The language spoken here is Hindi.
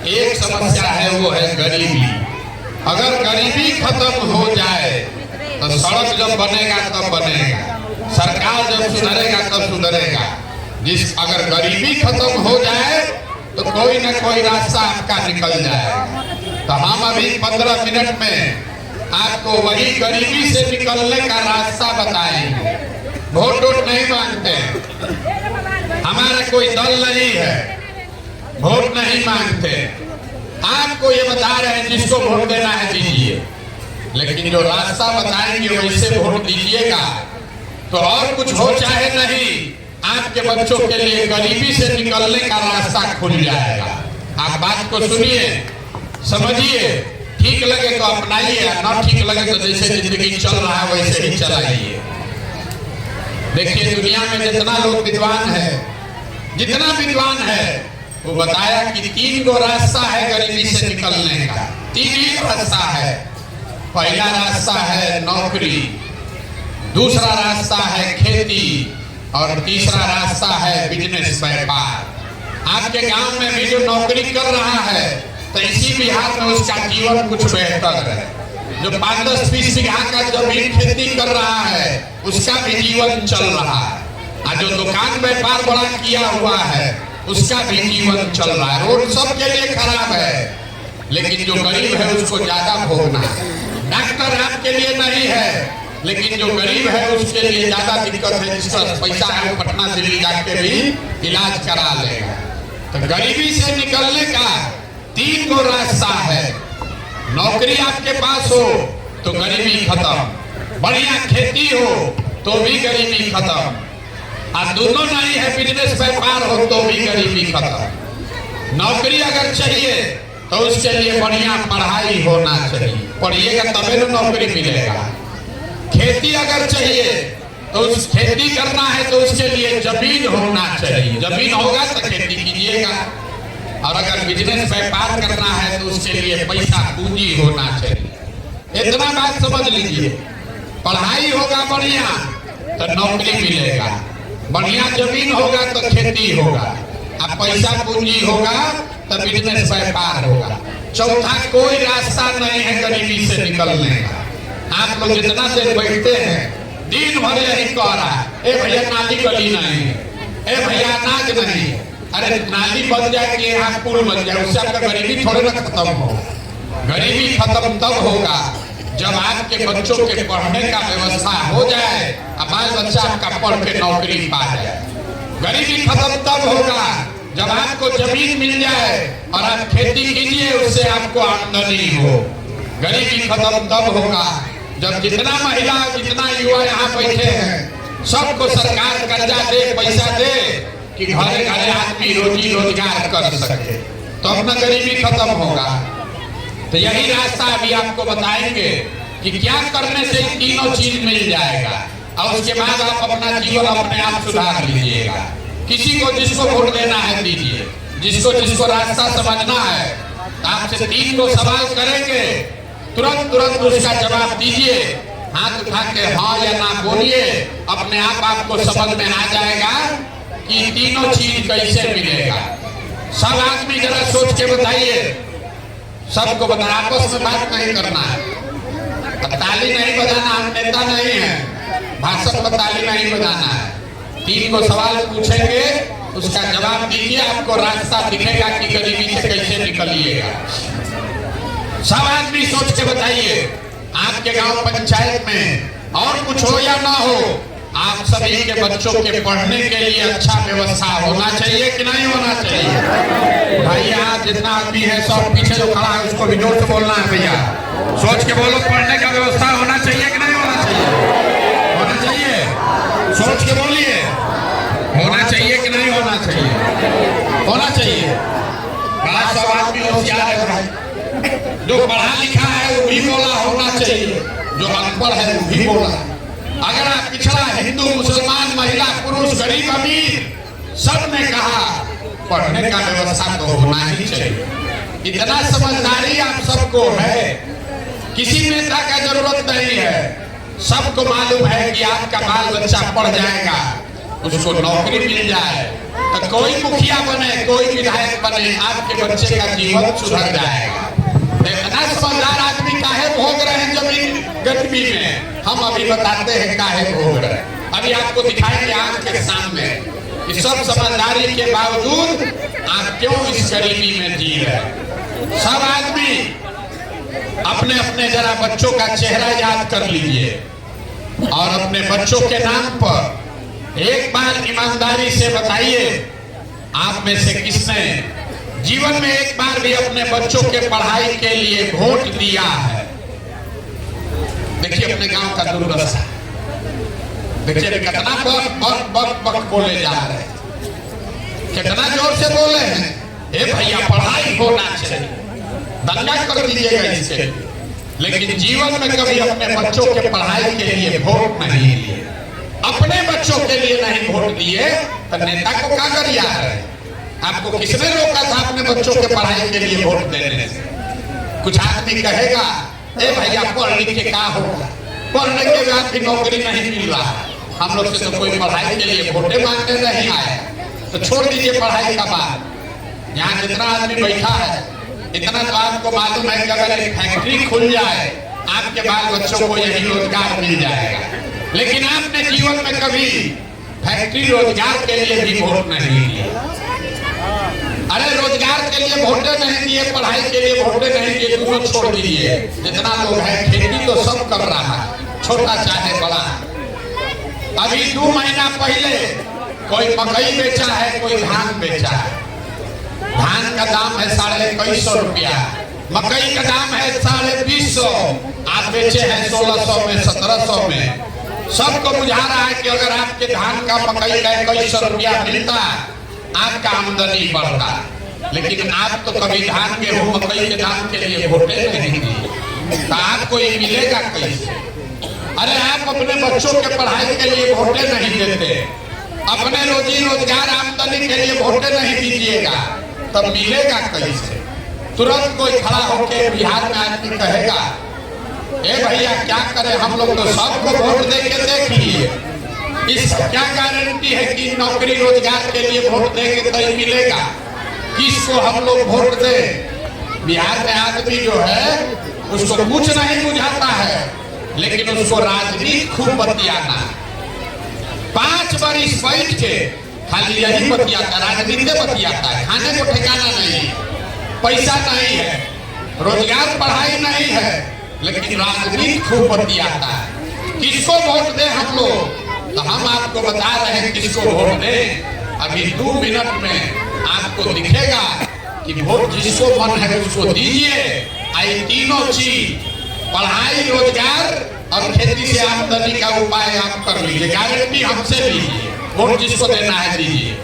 एक समस्या है, वो है गरीबी। अगर गरीबी खत्म हो जाए तो सड़क जब बनेगा तब बनेगा, सरकार जब सुधरेगा तब सुधरेगा। अगर गरीबी खत्म हो जाए तो कोई न कोई रास्ता आपका निकल जाएगा। तो हम अभी 15 मिनट में आपको वही गरीबी से निकलने का रास्ता बताएंगे। वोट नहीं मांगते, हमारा कोई दल नहीं है, वोट नहीं मांगते। आपको ये बता रहे हैं जिसको वोट देना है दीजिए, लेकिन जो रास्ता बताएंगे वैसे वोट दीजिएगा तो और कुछ हो चाहे नहीं, आपके बच्चों के लिए गरीबी से निकलने का रास्ता खुल जाएगा। आप बात को सुनिए, समझिए, ठीक लगे तो अपनाइए, ना ठीक लगे तो जैसे जिंदगी चल रहा है वैसे ही चलाइए। देखिए दुनिया में जितना लोग विद्वान है, जितना विद्वान है, वो बताया कि 3 गो रास्ता है गरीबी से निकलने का। 3 ही रास्ता है। पहला रास्ता है नौकरी, दूसरा रास्ता है खेती और तीसरा रास्ता है बिजनेस, व्यापार। आपके गांव में भी जो नौकरी कर रहा है तो इसी बिहार में उसका जीवन कुछ बेहतर है। जो 5-10-20 बीघा का जमीन खेती कर रहा है उसका भी जीवन चल रहा है, और जो दुकान व्यापार बड़ा किया हुआ है उसका भी जीवन चल रहा है। रोड सबके लिए खराब है, लेकिन जो गरीब है उसको ज्यादा भोगना है। डॉक्टर आपके लिए नहीं है, लेकिन जो गरीब है उसके लिए ज्यादा दिक्कत है। जिसका पैसा है वो पटना दिल्ली जाके भी इलाज करा लेगा। तो गरीबी से निकलने का 3 गो रास्ता है। नौकरी आपके पास हो तो गरीबी खत्म, बढ़िया खेती हो तो भी गरीबी खत्म, और दोनों नहीं है बिजनेस व्यापार हो तो भी गरीबी खत्म। नौकरी अगर चाहिए तो उसके लिए बढ़िया पढ़ाई होना चाहिए, पढ़िएगा तभी तो नौकरी मिलेगा। खेती अगर चाहिए तो उस खेती करना है तो उसके लिए जमीन होना चाहिए, जमीन होगा तो खेती कीजिएगा। और अगर बिजनेस व्यापार करना है तो उसके लिए पैसा पूंजी होना चाहिए। इतना बात समझ लीजिए, पढ़ाई होगा बढ़िया तो नौकरी मिलेगा, बढ़िया जमीन होगा तो खेती होगा, अब पैसा पूंजी होगा तो बिजनेस व्यापार होगा। चौथा कोई रास्ता नहीं है गरीबी से निकलने का। आप लोग जितना देर बैठते हैं दिन भर यही कह रहा है, ए भैया नाली गली नहीं, ए भैया अनाज नहीं। अरे नाली बन जाए कि यहाँ पुल बन जाए, उससे आपका गरीबी थोड़े ना खत्म हो। गरीबी खत्म तब होगा जब आपके बच्चों के पढ़ने का व्यवस्था हो जाए, अब बाल बच्चा आपका पढ़ के नौकरी पा जाए। गरीबी खत्म तब होगा जब आपको जमीन मिल जाए और आप खेती कीजिए, उससे आपको आमदनी हो। गरीबी खत्म तब होगा जब जितना महिला जितना युवा यहाँ बैठे हैं सबको सरकार कर्जा दे, पैसा दे कि घरे घरे आदमी रोजी रोजगार कर सके, तो अपना गरीबी खत्म होगा। तो यही रास्ता अभी आपको बताएंगे कि क्या करने से तीनों चीज मिल जाएगा, और उसके बाद आप अपना जीवन अपने आप सुधार लीजिएगा। किसी को जिसको वोट देना है दीजिए, जिसको जिसको रास्ता समझना है। आपसे 3 गो सवाल करेंगे, तुरंत उसका जवाब दीजिए, हाथ उठा के हाँ या ना बोलिए। अपने आप आपको समझ में आ जाएगा कि तीनों चीज कैसे मिलेगा। सब आदमी जरा सोच के बताइए, सबको बता, आपस में बात नहीं करना है, ताली नहीं बजाना, हम नेता नहीं है, भाषण में ताली नहीं बजाना है। 3 गो सवाल पूछेंगे, उसका जवाब दीजिए, आपको रास्ता दिखेगा कि गरीबी से कैसे निकलिएगा। सब आदमी सोच के बताइए, आपके गांव पंचायत में और कुछ हो या ना हो, आप सभी के बच्चों के पढ़ने के लिए अच्छा व्यवस्था होना चाहिए कि नहीं होना चाहिए? भैया जितना आदमी है सब पीछे जो खड़ा है उसको भी जोर से बोलना है। भैया सोच के बोलो, पढ़ने का व्यवस्था होना चाहिए कि नहीं होना चाहिए? होना चाहिए, सोच के बोलिए, होना चाहिए कि नहीं होना चाहिए? होना चाहिए। बड़ा सब आदमी होशियार है भाई, जो पढ़ा लिखा है वो भी बोला होना चाहिए, जो अनपढ़ है वो भी बोला। अगर आप पिछड़ा हिंदू मुसलमान महिला पुरुष गरीब अमीर सब ने कहा पढ़ने का व्यवस्था तो होना ही चाहिए। इतना समझदारी आप सबको है, किसी नेता का जरूरत नहीं है। सबको मालूम है कि आपका बाल बच्चा पढ़ जाएगा उसको नौकरी मिल जाए, तो कोई मुखिया बने, कोई विधायक बने, आपके बच्चे का जीवन सुधर जाएगा। इतना समझदार आदमी काहे भोग रहे हैं जमीन गरीबी में, हम अभी बताते हैं काहे भोग रहे हैं। अभी आपको दिखाएंगे आंख के सामने कि सब समझदारी के बावजूद आप क्यों इस गरीबी में जी रहे हैं। सब आदमी अपने अपने जरा बच्चों का चेहरा याद कर लीजिए और अपने बच्चों के नाम पर एक बार ईमानदारी से बताइए, आप में से किसने जीवन में एक बार भी अपने बच्चों के पढ़ाई के लिए वोट दिया है? देखिए अपने गांव का दुर्दशा, देखिए कितना बक बोले जा रहे हैं, कितना जोर से बोले हैं, ए भैया पढ़ाई होना चाहिए, दंगा कर दीजिएगा इसके। लेकिन जीवन में कभी अपने बच्चों के पढ़ाई के लिए वोट नहीं दिए, अपने बच्चों के लिए नहीं वोट दिए, तो नेता को क्या कर रहा है? आपको किसने रोका था अपने बच्चों के पढ़ाई के लिए वोट देने से? कुछ आदमी कहेगा ए भैया पढ़ लिख के क्या होगा, पढ़ने के बाद भी नौकरी नहीं मिल रहा है, हम लोग से तो कोई पढ़ाई के लिए वोटे मांगने नहीं आए, तो छोड़ दीजिए पढ़ाई का बात। यहाँ जितना आदमी बैठा है इतना तो आपको मालूम है कि अगर एक फैक्ट्री खुल जाए आपके बाल बच्चों को यही रोजगार मिल जाएगा। लेकिन आपने जीवन में कभी फैक्ट्री रोजगार के लिए भी वोट नहीं दिया। अरे रोजगार के लिए वोटे नहीं दिए, पढ़ाई के लिए वोटे नहीं दिए, दोनों छोड़ दीजिए। जितना लोग है खेती तो सब कर रहा है, छोटा चाहे बड़ा। अभी 2 महीना पहले कोई मकई बेचा है, कोई धान बेचा है। धान का दाम है 2150 रुपया, मकई का दाम है 2050, आप बेचे हैं 1600 में 1700 में। सबको बुझा रहा है कि अगर आपके धान का मकई का 2100 रुपया मिलता आपका आमदनी बढ़ता, लेकिन आप तो कभी धान गेहूं मकई के दाम के लिए वोटे नहीं दिए, तो आपको ये मिलेगा कैसे? अरे आप अपने बच्चों के पढ़ाई के लिए वोटे नहीं देते, अपने रोजी रोजगार आमदनी के लिए वोटे नहीं दीजिएगा, तब मिलेगा कैसे? तुरंत कोई खड़ा होकर बिहार में आदमी कहेगा ए भैया क्या करें, हम लोग तो सबको वोट दे के देख लिए, इस क्या गारंटी है कि नौकरी रोजगार के लिए वोट देंगे तो ही मिलेगा? किसको हम लोग वोट दें? बिहार में आदमी जो है उसको कुछ नहीं बुझाता है, लेकिन उसको राजनीति खूब बतियाना। 5 बरिस बैठ के खाली यही बतियाता, राजनीति बतियाता है, खाने को ठिकाना नहीं, पैसा नहीं है, रोजगार पढ़ाई नहीं है, लेकिन राजनीति खूब बतियाता है। किसको वोट दें हम लोग? तो हम आपको बता रहे हैं किसको वोट दें। अभी 2 मिनट में आपको दिखेगा कि वोट जिसको मन है उसको दीजिए। आई तीनों चीज पढ़ाई, रोजगार और खेती से आमदनी का उपाय आप कर लीजिए, गारंटी हमसे लीजिए, वोट जिसको देना है दीजिए।